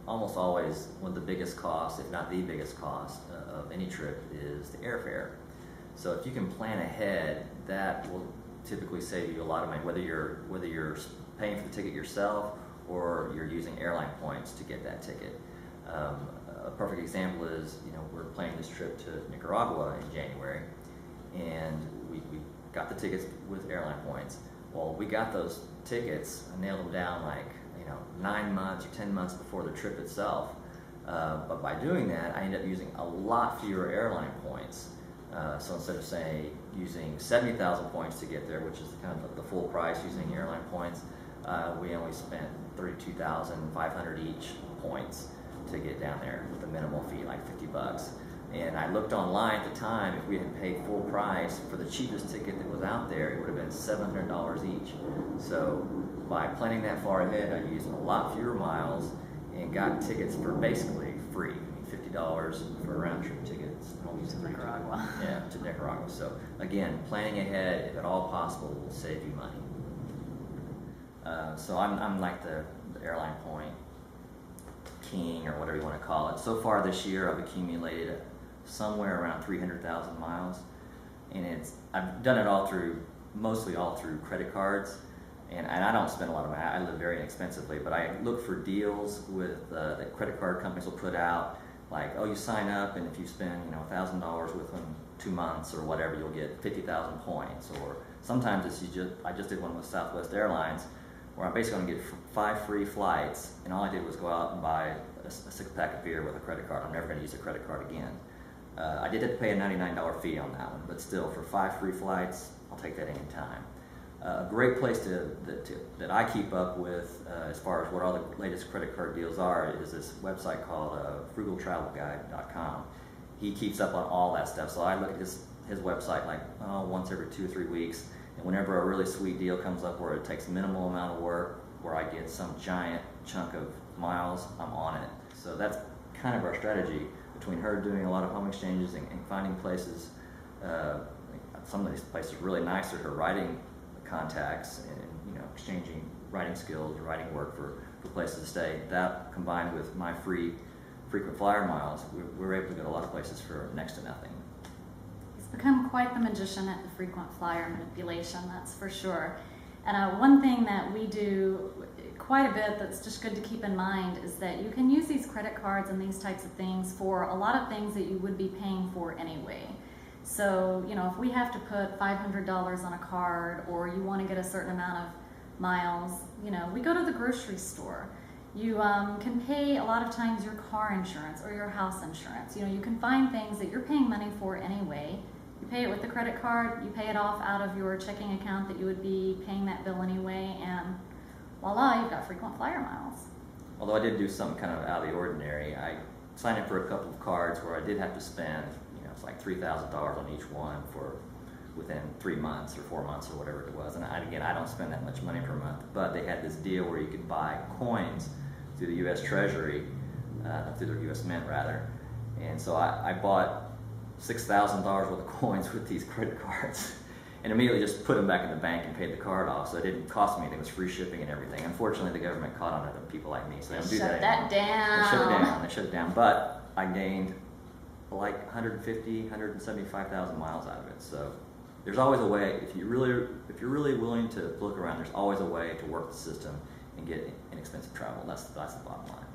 almost always one of the biggest costs, if not the biggest cost of any trip is the airfare. So if you can plan ahead, that will typically save you a lot of money, whether you're paying for the ticket yourself or you're using airline points to get that ticket. A perfect example is, we're planning this trip to Nicaragua in January, and we got the tickets with airline points. Well, we got those tickets, I nailed them down like 9 months or 10 months before the trip itself. But by doing that, I ended up using a lot fewer airline points. So instead of using 70,000 points to get there, which is kind of the full price using airline points, we only spent 32,500 each points to get down there with a minimal fee, like $50. And I looked online at the time, if we had paid full price for the cheapest ticket that was out there, it would have been $700 each. So by planning that far ahead, I used a lot fewer miles and got tickets for basically free. $50 for a round trip tickets. To Nicaragua. Yeah, to Nicaragua. So again, planning ahead, if at all possible, will save you money. So I'm like the airline point king, or whatever you want to call it. So far this year, I've accumulated somewhere around 300,000 miles, and I've done it mostly all through credit cards, and I don't spend a lot of money. I live very inexpensively, but I look for deals with that credit card companies will put out, like, oh, you sign up, and if you spend $1,000 within 2 months or whatever, you'll get 50,000 points. Or sometimes I just did one with Southwest Airlines, where I'm basically going to get 5 free flights, and all I did was go out and buy a 6-pack of beer with a credit card. I'm never going to use a credit card again. I did have to pay a $99 fee on that one, but still, for 5 free flights, I'll take that any time. A great place that I keep up with as far as what all the latest credit card deals are is this website called frugaltravelguide.com. He keeps up on all that stuff, so I look at his website like once every 2 or 3 weeks, and whenever a really sweet deal comes up where it takes minimal amount of work, where I get some giant chunk of miles, I'm on it. So that's kind of our strategy, between her doing a lot of home exchanges and finding places. Some of these places are really nice at her writing contacts and exchanging writing skills, writing work for places to stay. That combined with my free frequent flyer miles, we're able to go to a lot of places for next to nothing. He's become quite the magician at the frequent flyer manipulation, that's for sure. And one thing that we do quite a bit that's just good to keep in mind is that you can use these credit cards and these types of things for a lot of things that you would be paying for anyway. So, if we have to put $500 on a card, or you want to get a certain amount of miles, we go to the grocery store. You can pay a lot of times your car insurance or your house insurance. You can find things that you're paying money for anyway. You pay it with the credit card, you pay it off out of your checking account that you would be paying that bill anyway, and voila, you've got frequent flyer miles. Although I did do something kind of out of the ordinary, I signed up for a couple of cards where I did have to spend it's like $3,000 on each one for within 3 months or 4 months or whatever it was. And again, I don't spend that much money per month, but they had this deal where you could buy coins through the U.S. Treasury, through the U.S. Mint rather. And so I bought $6,000 worth of coins with these credit cards, and immediately just put them back in the bank and paid the card off. So it didn't cost me anything; it was free shipping and everything. Unfortunately, the government caught on to people like me, so they don't do that anymore. They shut it down. But I gained like 175,000 miles out of it. So there's always a way. If you're really willing to look around, there's always a way to work the system and get inexpensive travel. That's the bottom line.